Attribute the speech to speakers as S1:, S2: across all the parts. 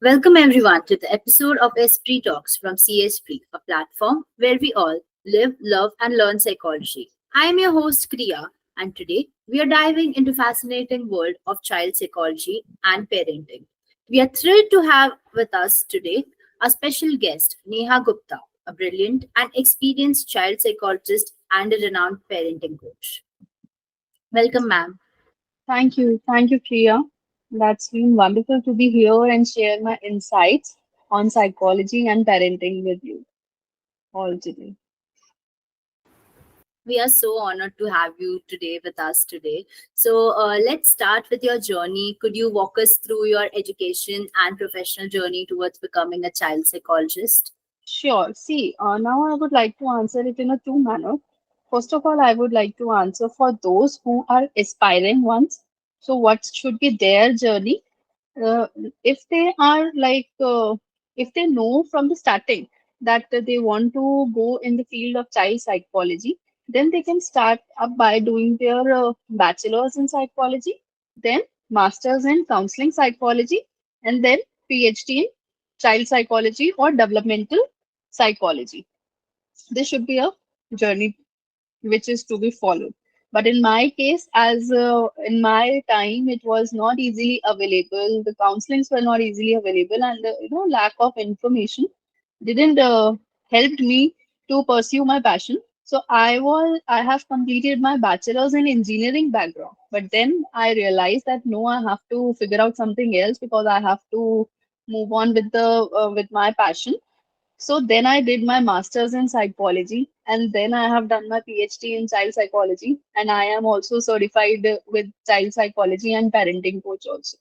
S1: Welcome everyone to the episode of Esprit Talks from CSP, a platform where we all live, love, and learn psychology. I am your host Kriya, and today we are diving into fascinating world of child psychology and parenting. We are thrilled to have with us today a special guest, Neha Gupta, a brilliant and experienced child psychologist and a renowned parenting coach. Welcome, ma'am.
S2: Thank you. Thank you, Priya. That's been wonderful to be here and share my insights on psychology and parenting with you all today.
S1: We are so honored to have you today with us today. So, let's start with your journey. Could you walk us through your education and professional journey towards becoming a child psychologist?
S2: Sure. See, now I would like to answer it in a two manner. First of all, I would like to answer for those who are aspiring ones. So, what should be their journey? If they are if they know from the starting that they want to go in the field of child psychology, then they can start up by doing their bachelor's in psychology, then master's in counseling psychology, and then PhD in child psychology or developmental psychology. This should be a journey which is to be followed. But in my case, as in my time, it was not easily available. The counselings were not easily available, and the lack of information didn't helped me to pursue my passion. So I have completed my bachelor's in engineering background, but then I realized that no, I have to figure out something else because I have to move on with the with my passion. So then I did my master's in psychology, and then I have done my PhD in child psychology, and I am also certified with child psychology and parenting coach also.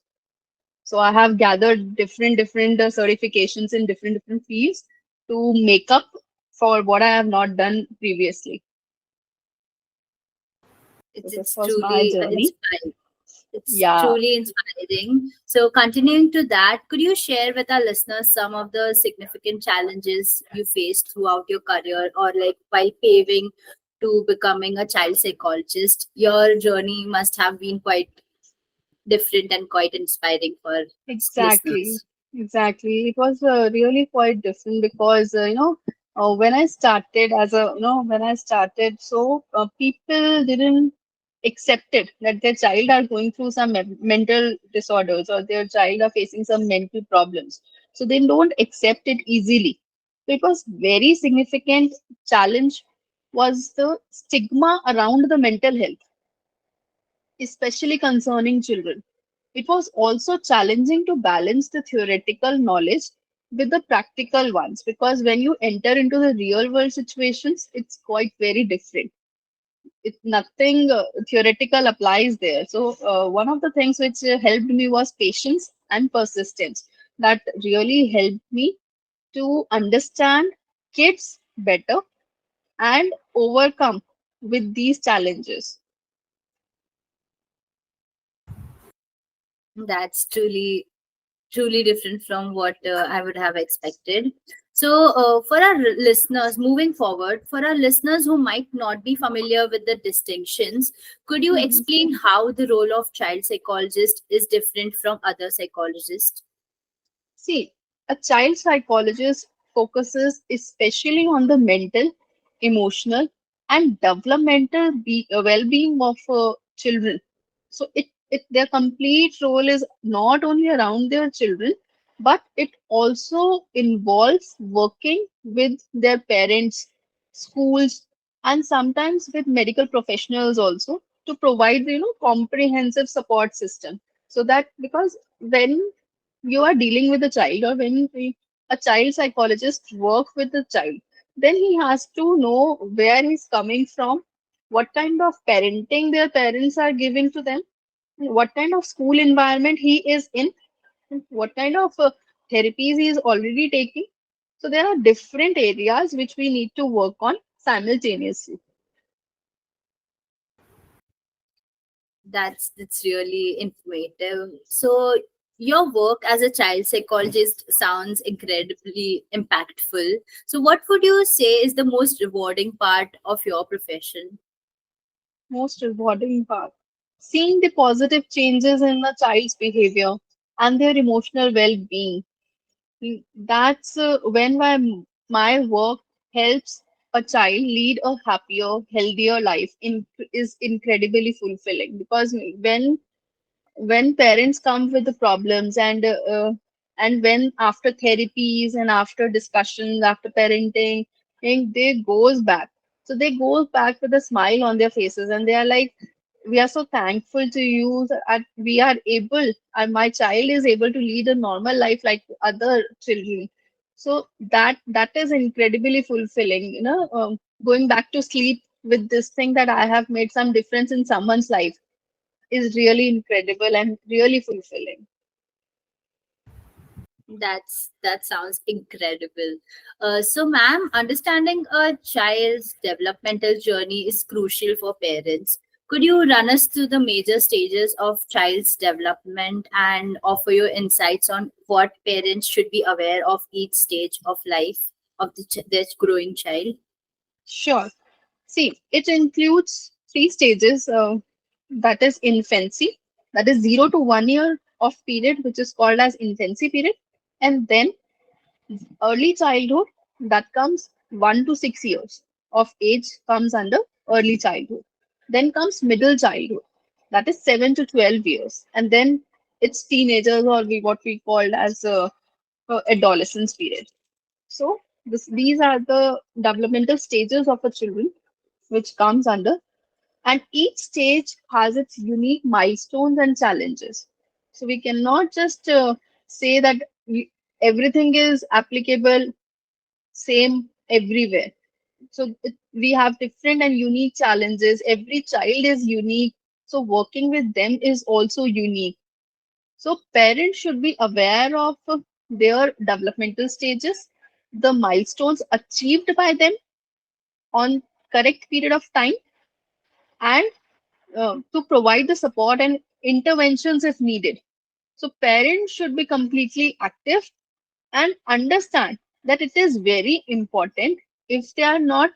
S2: So I have gathered different certifications in different fields to make up for what I have not done previously. So
S1: It's,
S2: this
S1: it's
S2: was my
S1: truly
S2: journey.
S1: inspiring. It's
S2: Yeah.
S1: truly inspiring. So, continuing to that, could you share with our listeners some of the significant challenges you faced throughout your career or like while paving to becoming a child psychologist? Your journey must have been quite different and quite inspiring for
S2: Exactly,
S1: listeners.
S2: exactly. It was really quite different because when I started when I started, so people didn't accept it that their child are going through some mental disorders or their child are facing some mental problems. So they don't accept it easily. So it was very significant challenge was the stigma around the mental health, especially concerning children. It was also challenging to balance the theoretical knowledge with the practical ones because when you enter into the real world situations, it's quite very different. It nothing theoretical applies there. So one of the things which helped me was patience and persistence. That really helped me to understand kids better and overcome with these challenges.
S1: That's truly different from what I would have expected. So, for our listeners, moving forward, for our listeners who might not be familiar with the distinctions, could you
S2: Mhm.
S1: explain how the role of child psychologist is different from other psychologists?
S2: See, a child psychologist focuses especially on the mental, emotional, and developmental well-being of children. So their complete role is not only around their children, but it also involves working with their parents, schools, and sometimes with medical professionals also to provide comprehensive support system. So that because when you are dealing with a child or when a child psychologist work with a child, then he has to know where he's coming from, what kind of parenting their parents are giving to them, what kind of school environment he is in, what kind of therapies he is already taking. So there are different areas which we need to work on simultaneously.
S1: That's really informative. So, your work as a child psychologist sounds incredibly impactful. So, what would you say is the most rewarding part of your profession?
S2: Most rewarding part, seeing the positive changes in the child's behavior and their emotional well-being. That's when my work helps a child lead a happier, healthier life is incredibly fulfilling, because when parents come with the problems, and when after therapies and after discussions after parenting, and they goes back, so they go back with a smile on their faces, and they are like, we are so thankful to you that we are able, and my child is able to lead a normal life like other children. So that is incredibly fulfilling, going back to sleep with this thing that I have made some difference in someone's life is really incredible and really fulfilling.
S1: That sounds incredible. So, ma'am, understanding a child's developmental journey is crucial for parents. Could you run us through the major stages of child's development and offer your insights on what parents should be aware of each stage of life of their growing child?
S2: Sure. See, it includes three stages. That is infancy, that is 0 to 1 year of period, which is called as infancy period, and then early childhood, that comes 1 to 6 years of age comes under early childhood. Then comes middle childhood, that is 7 to 12 years, and then it's teenagers, or what we called as adolescence period. So these are the developmental stages of a children which comes under, and each stage has its unique milestones and challenges. So we cannot just say that everything is applicable same everywhere. So we have different and unique challenges. Every child is unique. So working with them is also unique. So parents should be aware of their developmental stages, the milestones achieved by them on correct period of time, and to provide the support and interventions if needed. So parents should be completely active and understand that it is very important. If they are not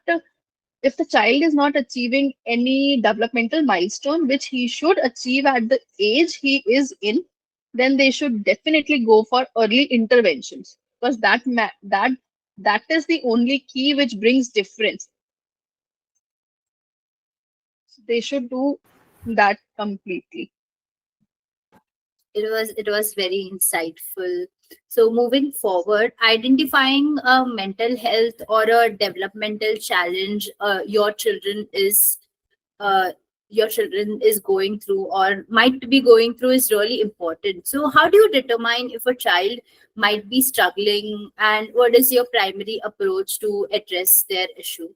S2: if the child is not achieving any developmental milestone which he should achieve at the age he is in, then they should definitely go for early interventions, because that is the only key which brings difference. They should do that completely.
S1: It was very insightful. So, moving forward, identifying a mental health or a developmental challenge uh, your children is going through or might be going through is really important. So, how do you determine if a child might be struggling, and what is your primary approach to address their issue?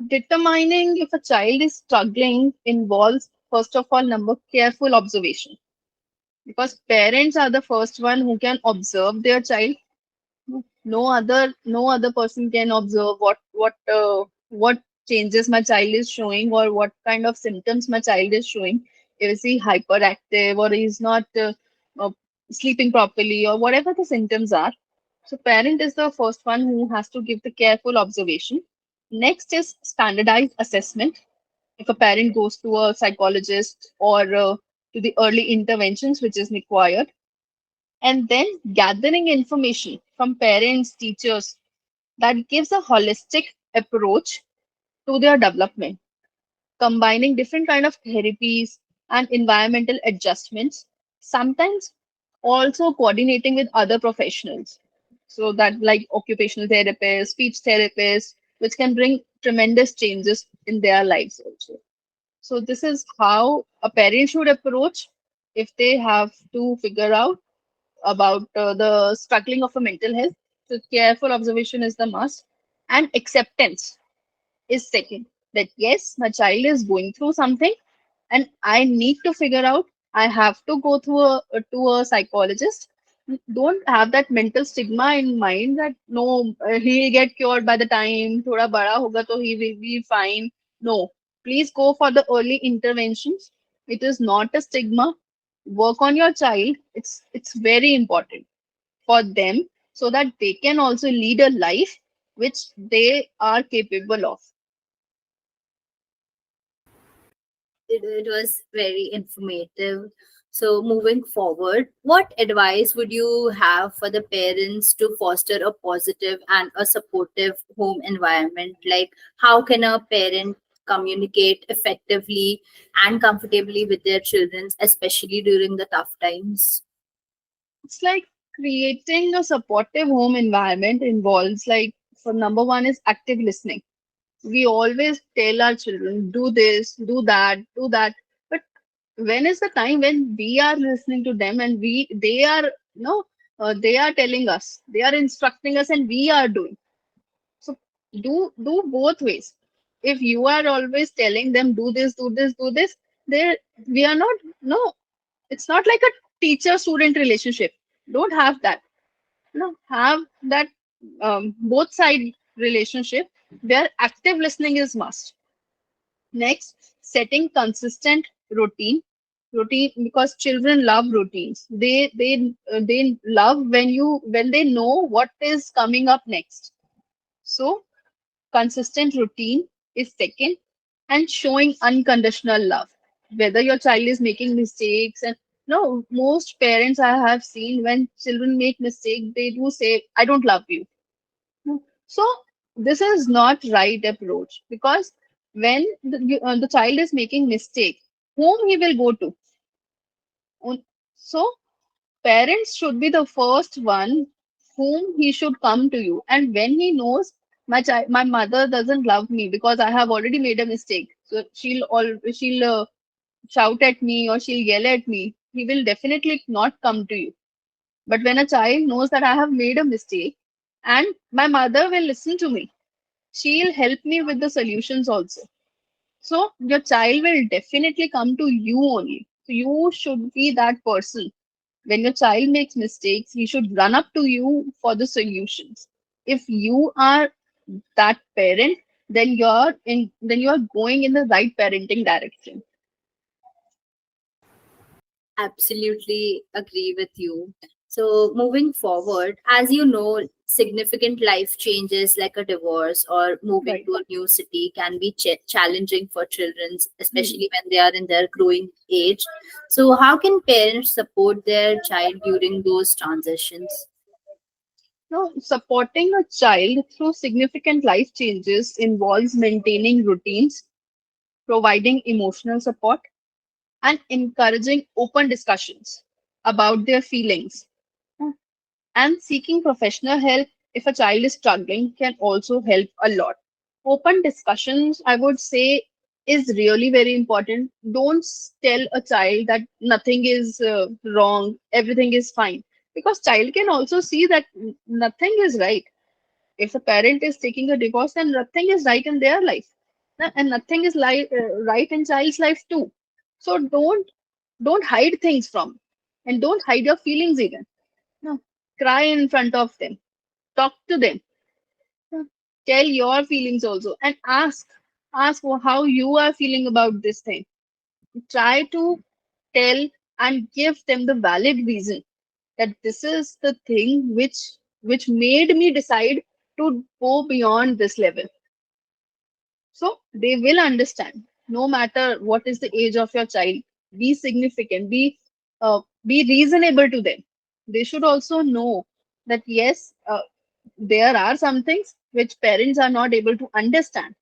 S2: Determining if a child is struggling involves, first of all, number careful observation, because parents are the first one who can observe their child. No other person can observe what changes my child is showing, or what kind of symptoms my child is showing. Is he hyperactive, or he's not uh, sleeping properly, or whatever the symptoms are. So parent is the first one who has to give the careful observation. Next is standardized assessment. If a parent goes to a psychologist, or to the early interventions which is required, and then gathering information from parents, teachers, that gives a holistic approach to their development, combining different kind of therapies and environmental adjustments, sometimes also coordinating with other professionals, so that like occupational therapists, speech therapists, which can bring tremendous changes in their lives also. So this is how a parent should approach if they have to figure out about the struggling of a mental health. So careful observation is the must, and acceptance is second. That yes, my child is going through something, and I need to figure out. I have to go through to a psychologist. Don't have that mental stigma in mind that no, he'll get cured by the time thoda bada hoga, so he will be fine. No, please go for the early interventions. It is not a stigma. Work on your child. It's very important for them, so that they can also lead a life which they are capable of.
S1: It was very informative. So, moving forward, what advice would you have for the parents to foster a positive and a supportive home environment? Like, how can a parent communicate effectively and comfortably with their children, especially during the tough times?
S2: It's like creating a supportive home environment involves like for number one is active listening. We always tell our children, do this, do that, do that. But when is the time when we are listening to them and they are no they are telling us, they are instructing us and we are doing. So do both ways. If you are always telling them do this, do this, do this, they we are not no, it's not like a teacher student relationship. Don't have that. No, have that both side relationship where active listening is must. Next, setting consistent routine because children love routines. They love when they know what is coming up next. So consistent routine is second, and showing unconditional love. Whether your child is making mistakes, and no, most parents I have seen when children make mistakes, they do say, "I don't love you." So this is not right approach because when the child is making mistake, whom he will go to? So parents should be the first one whom he should come to you. And when he knows my mother doesn't love me because I have already made a mistake, so she'll shout at me or she'll yell at me. He will definitely not come to you. But when a child knows that I have made a mistake and my mother will listen to me, she'll help me with the solutions also. So your child will definitely come to you only. So you should be that person. When your child makes mistakes, he should run up to you for the solutions. If you are that parent, then you're going in the right parenting direction.
S1: Absolutely agree with you. So, moving forward, as you know, significant life changes like a divorce or moving
S2: Right.
S1: to a new city can be challenging for children,
S2: Hmm.
S1: especially when they are in their growing age. So, how can parents support their child during those transitions?
S2: Now, supporting a child through significant life changes involves maintaining routines, providing emotional support, and encouraging open discussions about their feelings. And seeking professional help if a child is struggling can also help a lot. Open discussions, I would say, is really very important. Don't tell a child that nothing is wrong, everything is fine, because child can also see that nothing is right. If a parent is taking a divorce, then nothing is right in their life. And nothing is right in child's life too. So don't hide things from, and don't hide your feelings even. No, cry in front of them, talk to them, tell your feelings also, and ask how you are feeling about this thing. Try to tell and give them the valid reason that this is the thing which made me decide to go beyond this level. So they will understand, no matter what is the age of your child. Be significant, be reasonable to them. They should also know that yes, there are some things which parents are not able to understand.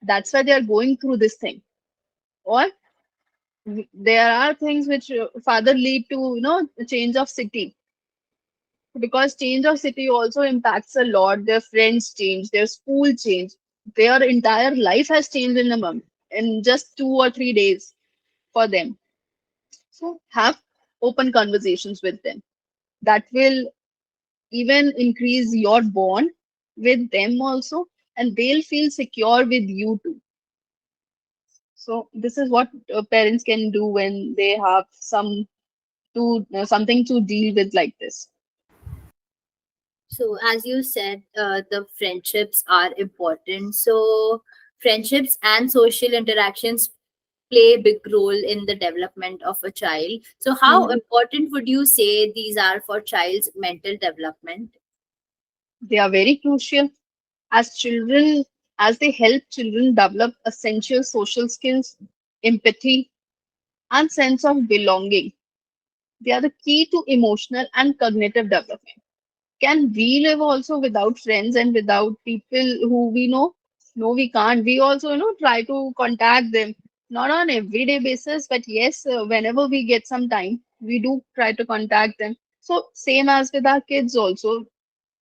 S2: That's why they are going through this thing. Or there are things which father lead to, change of city, because change of city also impacts a lot. Their friends change, their school change, their entire life has changed in a month, in just 2 or 3 days for them. So have open conversations with them. That will even increase your bond with them also, and they'll feel secure with you too. So this is what parents can do when they have something to deal with like this.
S1: So, as you said, the friendships are important. So, friendships and social interactions play a big role in the development of a child. So, how
S2: Mhm.
S1: important would you say these are for child's mental development?
S2: They are very crucial as children, as they help children develop essential social skills, empathy, and sense of belonging. They are the key to emotional and cognitive development. Can we live also without friends and without people who we know? No, we can't. We also, try to contact them, not on everyday basis, but yes, whenever we get some time, we do try to contact them. So same as with our kids also.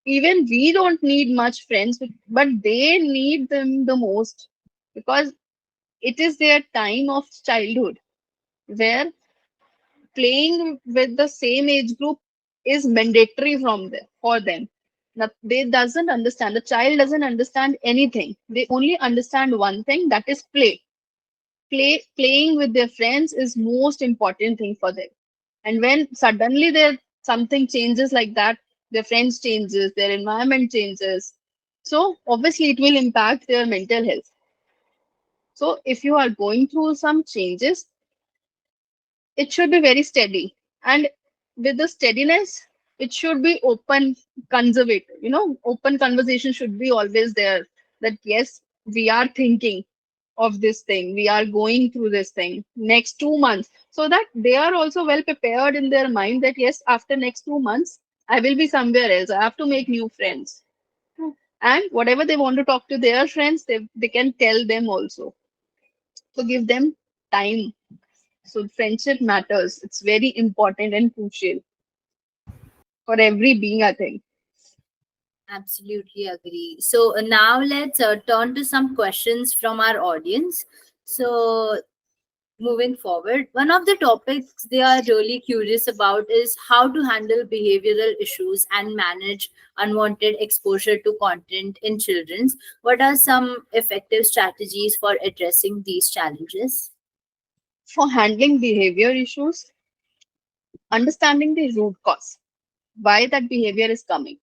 S2: Even we don't need much friends, but they need them the most because it is their time of childhood where playing with the same age group is mandatory from them for them. Now, they doesn't understand. The child doesn't understand anything. They only understand one thing, that is play. Playing with their friends is most important thing for them. And when suddenly there something changes like that, their friends changes, their environment changes. So obviously it will impact their mental health. So if you are going through some changes, it should be very steady, and with the steadiness it should be open, conservative, open conversation should be always there, that yes, we are thinking of this thing, we are going through this thing next 2 months, so that they are also well prepared in their mind that yes, after next 2 months I will be somewhere else, I have to make new friends. And whatever they want to talk to their friends, they can tell them also. So give them time. So friendship matters. It's very important and crucial for every being, I think.
S1: Absolutely agree. So now let's turn to some questions from our audience. So moving forward, one of the topics they are really curious about is how to handle behavioral issues and manage unwanted exposure to content in children's. What are some effective strategies for addressing these challenges?
S2: For handling behavior issues, understanding the root cause, why that behavior is coming,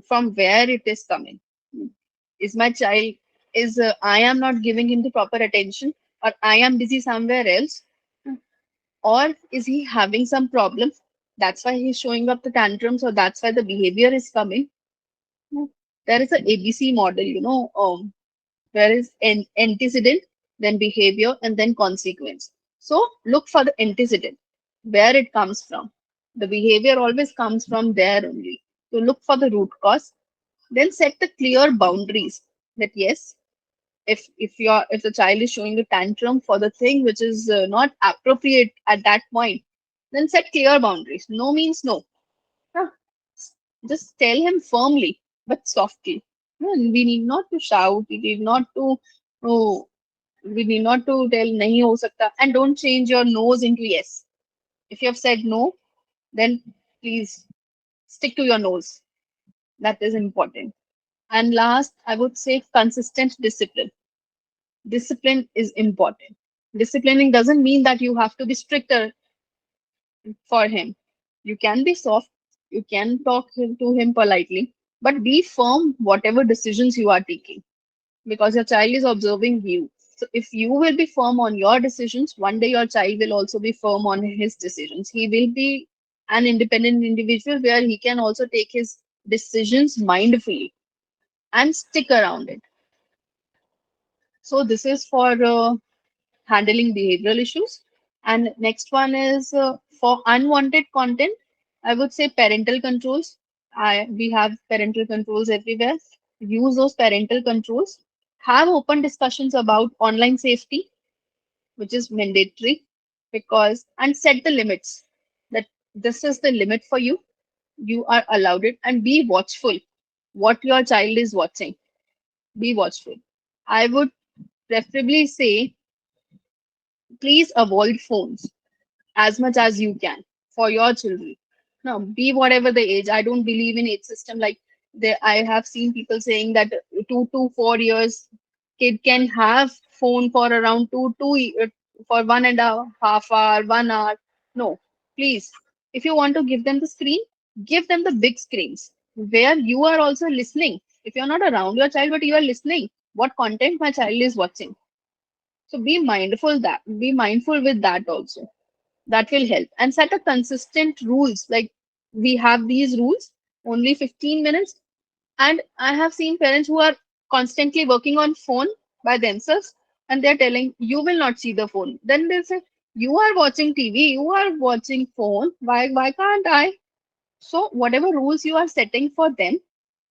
S2: from where it is coming. Is my child, is I am not giving him the proper attention, or I am busy somewhere else, or is he having some problem? That's why he's showing up the tantrums, or that's why the behavior is coming. There is a ABC model, where is an antecedent, then behavior, and then consequence. So look for the antecedent, where it comes from. The behavior always comes from there only. So look for the root cause, then set the clear boundaries that yes, if the child is showing a tantrum for the thing which is not appropriate at that point, then set clear boundaries. No means no. Huh. Just tell him firmly but softly. No, we need not to shout. We need not to. Oh, we need not to tell nahi ho sakta, and don't change your nose into yes. If you have said no, then please stick to your nose. That is important. And last, I would say consistent discipline. Discipline is important. Disciplining doesn't mean that you have to be stricter for him. You can be soft, you can to him politely, but be firm whatever decisions you are taking, because your child is observing you. So if you will be firm on your decisions, one day your child will also be firm on his decisions. He will be an independent individual where he can also take his decisions mindfully and stick around it. So this is for handling behavioral issues. And next one is for unwanted content. I would say parental controls. We have parental controls everywhere. Use those parental controls. Have open discussions about online safety, which is mandatory, because and set the limits that this is the limit for you. You are allowed it, and be watchful what your child is watching. Be watchful. I would preferably say please avoid phones as much as you can for your children. Now, be whatever the age. I don't believe in age system like I have seen people saying that 2 to 4 years kid can have phone for around for 1.5 hour, 1 hour. No, please. If you want to give them the screen, give them the big screens where you are also listening. If you're not around your child but you are listening, what content my child is watching. So be mindful with that also. That will help, and set a consistent rules, like we have these rules only 15 minutes. And I have seen parents who are constantly working on phone by themselves, and they're telling you will not see the phone, then they'll say You are watching TV, you are watching phone. Why can't I? So whatever rules you are setting for them,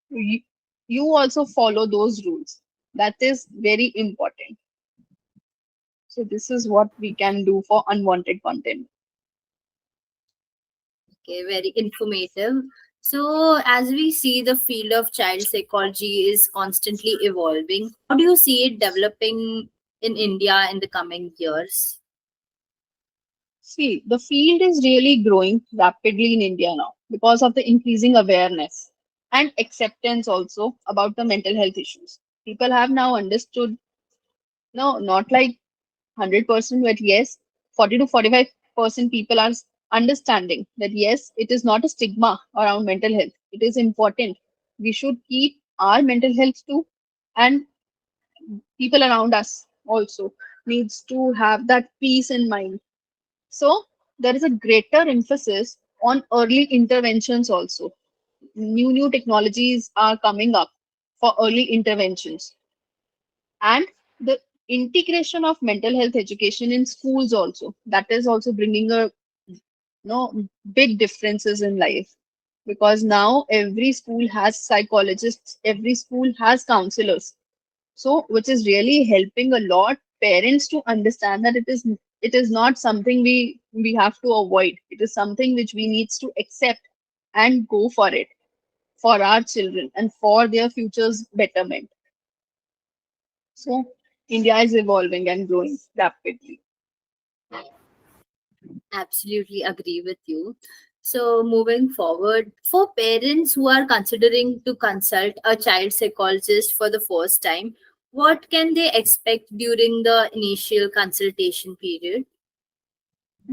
S2: you, you also follow those rules. That is very important. So this is what we can do for unwanted content.
S1: Okay, very informative. So, as we see, the field of child psychology is constantly evolving. How do you see it developing in India in the coming years?
S2: See, the field is really growing rapidly in India now because of the increasing awareness and acceptance also about the mental health issues. People have now understood, no, not like 100%, but yes, 40 to 45% people are understanding that yes, it is not a stigma around mental health. It is important. We should keep our mental health too, and people around us also needs to have that peace in mind. So there is a greater emphasis on early interventions also. New technologies are coming up for early interventions, and the integration of mental health education in schools also, that is also bringing a big differences in life, because now every school has psychologists, every school has counselors. So which is really helping a lot parents to understand that it is not something we have to avoid. It is something which we needs to accept and go for it, for our children and for their future's betterment. So India is evolving and growing rapidly.
S1: Absolutely agree with you. So, moving forward, for parents who are considering to consult a child psychologist for the first time, what can they expect during the initial consultation period?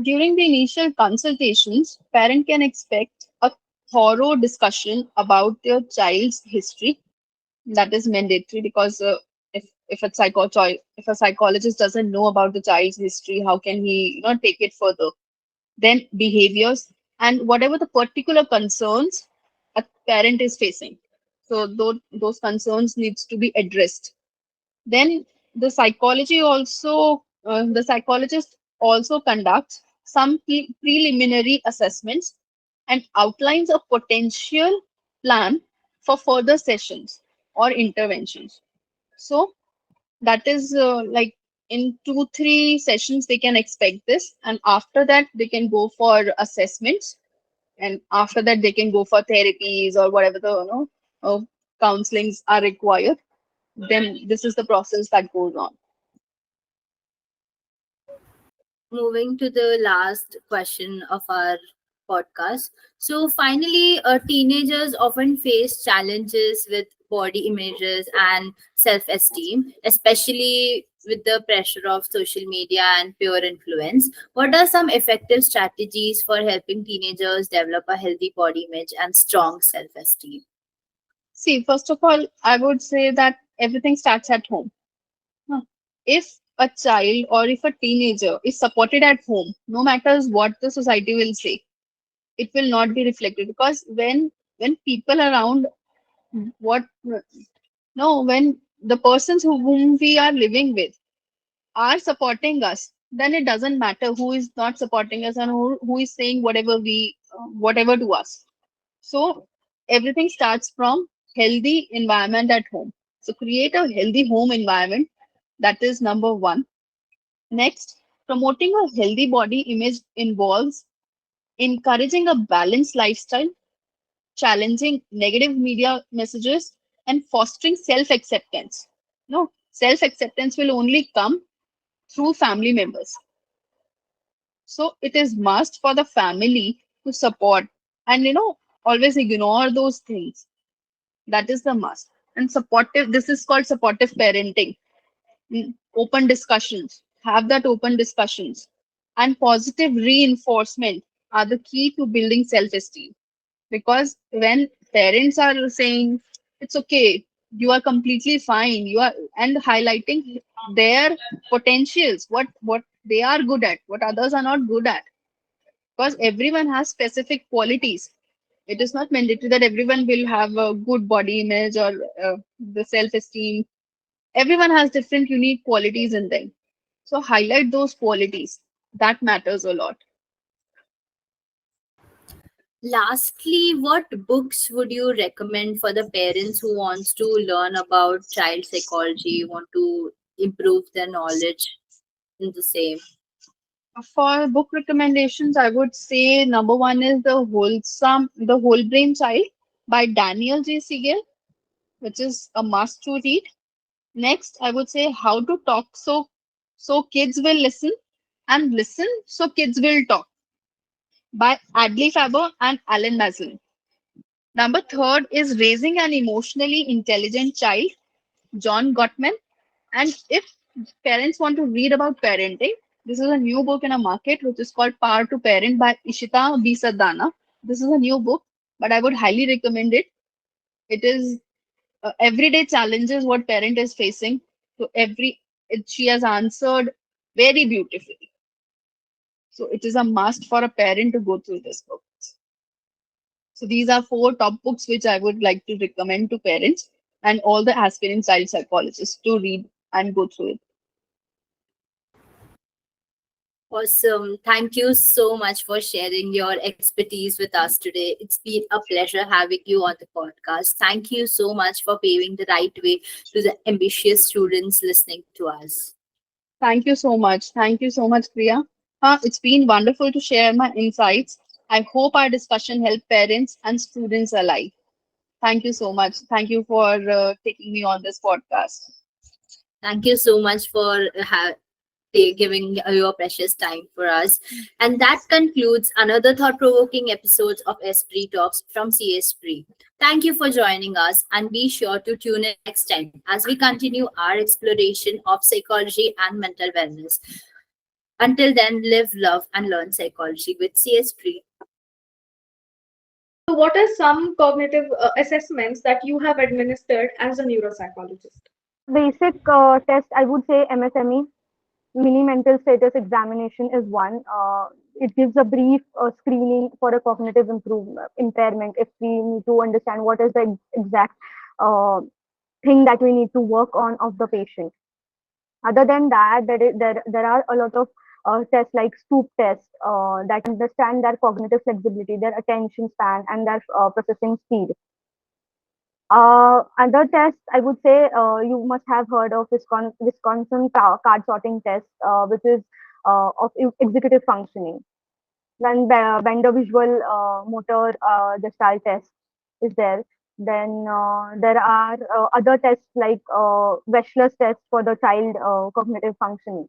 S2: During the initial consultations, parent can expect a thorough discussion about their child's history. That is mandatory because if a psychologist doesn't know about the child's history, how can he take it further? Then behaviors and whatever the particular concerns a parent is facing. So those concerns needs to be addressed. Then the psychologist also conducts some preliminary assessments and outlines a potential plan for further sessions or interventions. So that is like in 2 3 sessions they can expect this, and after that they can go for assessments, and after that they can go for therapies or whatever the counselings are required. Then this is the process that goes on.
S1: Moving to the last question of our podcast. So, finally, teenagers often face challenges with body images and self esteem, especially with the pressure of social media and peer influence. What are some effective strategies for helping teenagers develop a healthy body image and strong self esteem?
S2: See, first of all, I would say that everything starts at home. Huh. If a child or if a teenager is supported at home, no matters what the society will say, it will not be reflected, because when people around, what no when the persons whom we are living with are supporting us, then it doesn't matter who is not supporting us and who is saying whatever to us. So everything starts from healthy environment at home. So create a healthy home environment. That is number one. Next, promoting a healthy body image involves encouraging a balanced lifestyle, challenging negative media messages, and fostering self acceptance. No, self acceptance will only come through family members. So it is must for the family to support and always ignore those things. That is the must. And supportive, this is called supportive parenting. Open discussions, have that open discussions, and positive reinforcement are the key to building self esteem. Because when parents are saying it's okay, you are completely fine, you are, and highlighting their potentials, what they are good at, what others are not good at, because everyone has specific qualities. It is not mandatory that everyone will have a good body image or the self esteem. Everyone has different unique qualities in them. So highlight those qualities. That matters a lot.
S1: Lastly, what books would you recommend for the parents who wants to learn about child psychology, want to improve their knowledge in the same?
S2: For book recommendations, I would say number one is The Whole Brain Child by Daniel J. Siegel, which is a must to read. Next, I would say How to Talk So Kids Will Listen and Listen So Kids Will Talk by Adley Faber and Alan Maslin. Number third is Raising an Emotionally Intelligent Child, John Gottman. And if parents want to read about parenting, this is a new book in a market which is called Power to Parent by Ishita B. Sadhana. This is a new book, but I would highly recommend it. It is everyday challenges what parent is facing. So she has answered very beautifully. So it is a must for a parent to go through this book. So these are four top books which I would like to recommend to parents and all the aspiring child psychologists to read and go through it.
S1: Awesome. Thank you so much for sharing your expertise with us today. It's been a pleasure having you on the podcast. Thank you so much for paving the right way to the ambitious students listening to us.
S2: Thank you so much. Thank you so much, Priya. It's been wonderful to share my insights. I hope our discussion helped parents and students alike. Thank you so much. Thank you for taking me on this podcast.
S1: Thank you so much for giving your precious time for us. And that concludes another thought provoking episode of Esprit Talks from CS Pre. Thank you for joining us, and be sure to tune in next time as we continue our exploration of psychology and mental wellness. Until then, live, love, and learn psychology with CS Pre.
S3: So, what are some cognitive assessments that you have administered as a neuropsychologist?
S4: Basic test, I would say MSME, mini mental status examination is one. It gives a brief screening for a cognitive impairment if we need to understand what is the exact uh, thing that we need to work on of the patient. Other than that, there are a lot of tests like stoop test that understand their cognitive flexibility, their attention span, and their processing speed. Other tests, I would say you must have heard of Wisconsin card sorting test, which is of executive functioning. Then Bender visual motor gestalt test is there. Then there are other tests like Wechsler's test for the child cognitive functioning.